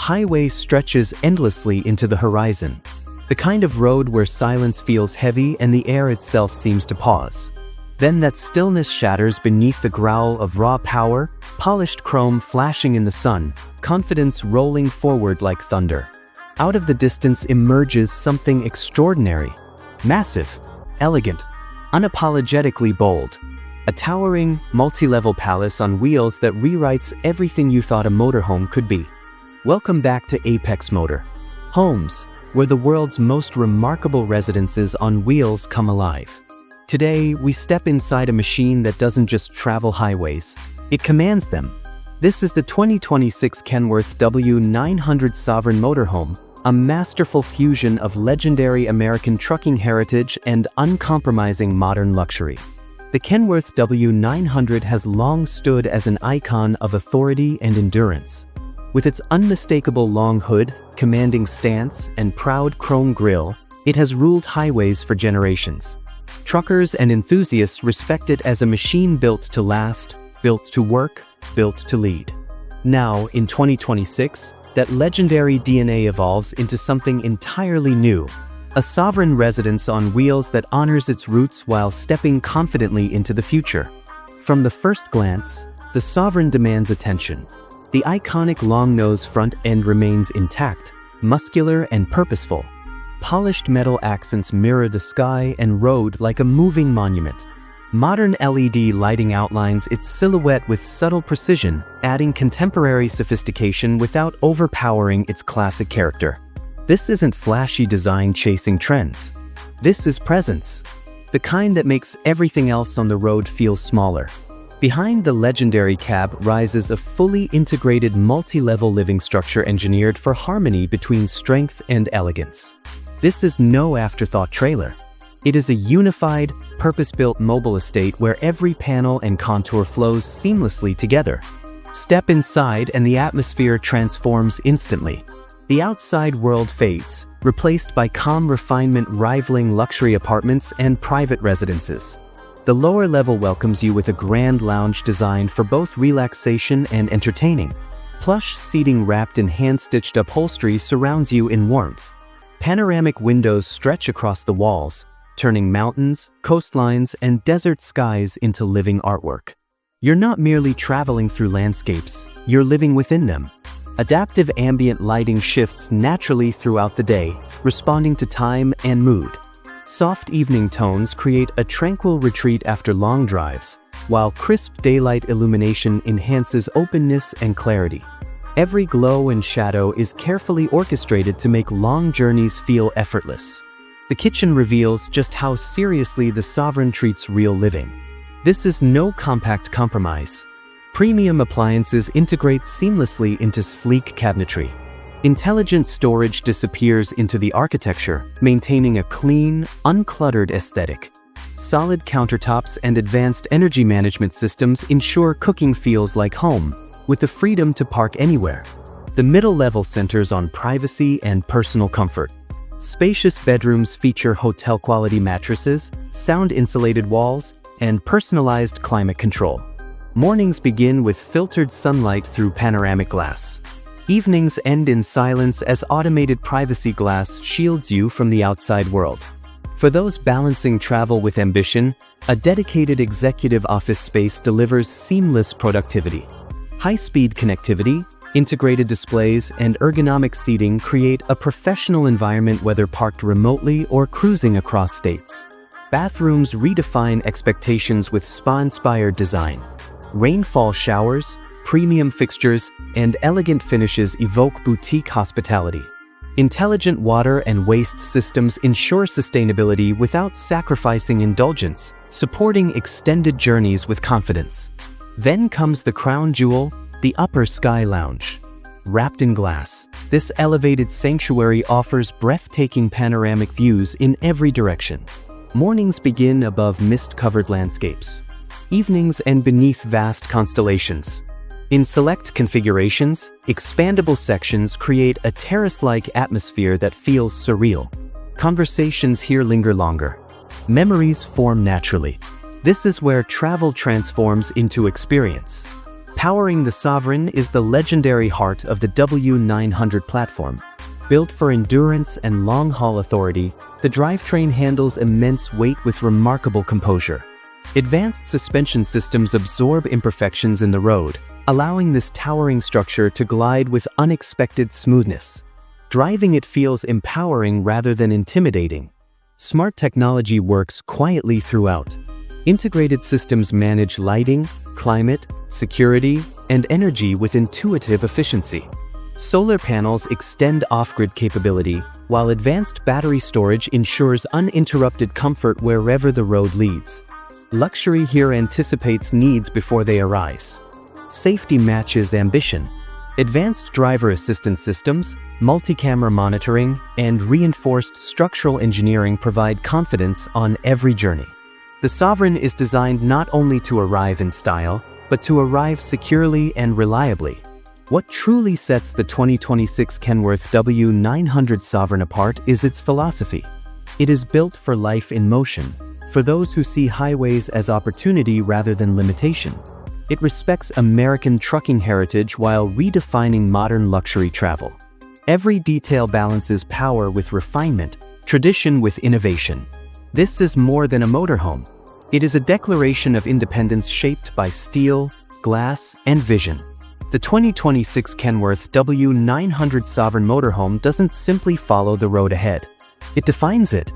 highway stretches endlessly into the horizon. The kind of road where silence feels heavy and the air itself seems to pause. Then that stillness shatters beneath the growl of raw power, polished chrome flashing in the sun, confidence rolling forward like thunder. Out of the distance emerges something extraordinary. Massive, elegant, unapologetically bold. A towering, multi-level palace on wheels that rewrites everything you thought a motorhome could be. Welcome back to Apex MotorHomes, where the world's most remarkable residences on wheels come alive. Today, we step inside a machine that doesn't just travel highways, it commands them. This is the 2026 Kenworth W900 Sovereign Motorhome, a masterful fusion of legendary American trucking heritage and uncompromising modern luxury. The Kenworth W900 has long stood as an icon of authority and endurance. With its unmistakable long hood, commanding stance, and proud chrome grille, it has ruled highways for generations. Truckers and enthusiasts respect it as a machine built to last, built to work, built to lead. Now, in 2026, that legendary DNA evolves into something entirely new. A sovereign residence on wheels that honors its roots while stepping confidently into the future. From the first glance, the Sovereign demands attention. The iconic long-nose front end remains intact, muscular and purposeful. Polished metal accents mirror the sky and road like a moving monument. Modern LED lighting outlines its silhouette with subtle precision, adding contemporary sophistication without overpowering its classic character. This isn't flashy design chasing trends. This is presence, the kind that makes everything else on the road feel smaller. Behind the legendary cab rises a fully integrated multi-level living structure engineered for harmony between strength and elegance. This is no afterthought trailer. It is a unified, purpose-built mobile estate where every panel and contour flows seamlessly together. Step inside and the atmosphere transforms instantly. The outside world fades, replaced by calm refinement rivaling luxury apartments and private residences. The lower level welcomes you with a grand lounge designed for both relaxation and entertaining. Plush seating wrapped in hand-stitched upholstery surrounds you in warmth. Panoramic windows stretch across the walls, turning mountains, coastlines, and desert skies into living artwork. You're not merely traveling through landscapes, you're living within them. Adaptive ambient lighting shifts naturally throughout the day, responding to time and mood. Soft evening tones create a tranquil retreat after long drives, while crisp daylight illumination enhances openness and clarity. Every glow and shadow is carefully orchestrated to make long journeys feel effortless. The kitchen reveals just how seriously the Sovereign treats real living. This is no compact compromise. Premium appliances integrate seamlessly into sleek cabinetry. Intelligent storage disappears into the architecture, maintaining a clean, uncluttered aesthetic. Solid countertops and advanced energy management systems ensure cooking feels like home, with the freedom to park anywhere. The middle level centers on privacy and personal comfort. Spacious bedrooms feature hotel-quality mattresses, sound-insulated walls, and personalized climate control. Mornings begin with filtered sunlight through panoramic glass. Evenings end in silence as automated privacy glass shields you from the outside world. For those balancing travel with ambition, a dedicated executive office space delivers seamless productivity. High-speed connectivity, integrated displays, and ergonomic seating create a professional environment whether parked remotely or cruising across states. Bathrooms redefine expectations with spa-inspired design. Rainfall showers, premium fixtures, and elegant finishes evoke boutique hospitality. Intelligent water and waste systems ensure sustainability without sacrificing indulgence, supporting extended journeys with confidence. Then comes the crown jewel, the Upper Sky Lounge. Wrapped in glass, this elevated sanctuary offers breathtaking panoramic views in every direction. Mornings begin above mist-covered landscapes. Evenings end beneath vast constellations. In select configurations, expandable sections create a terrace-like atmosphere that feels surreal. Conversations here linger longer. Memories form naturally. This is where travel transforms into experience. Powering the Sovereign is the legendary heart of the W900 platform. Built for endurance and long-haul authority, the drivetrain handles immense weight with remarkable composure. Advanced suspension systems absorb imperfections in the road, allowing this towering structure to glide with unexpected smoothness. Driving it feels empowering rather than intimidating. Smart technology works quietly throughout. Integrated systems manage lighting, climate, security, and energy with intuitive efficiency. Solar panels extend off-grid capability, while advanced battery storage ensures uninterrupted comfort wherever the road leads. Luxury here anticipates needs before they arise. Safety matches ambition. Advanced driver assistance systems, multi-camera monitoring, and reinforced structural engineering provide confidence on every journey. The Sovereign is designed not only to arrive in style, but to arrive securely and reliably. What truly sets the 2026 Kenworth W900 Sovereign apart is its philosophy. It is built for life in motion, for those who see highways as opportunity rather than limitation. It respects American trucking heritage while redefining modern luxury travel. Every detail balances power with refinement, tradition with innovation. This is more than a motorhome. It is a declaration of independence shaped by steel, glass, and vision. The 2026 Kenworth W900 Sovereign Motorhome doesn't simply follow the road ahead. It defines it.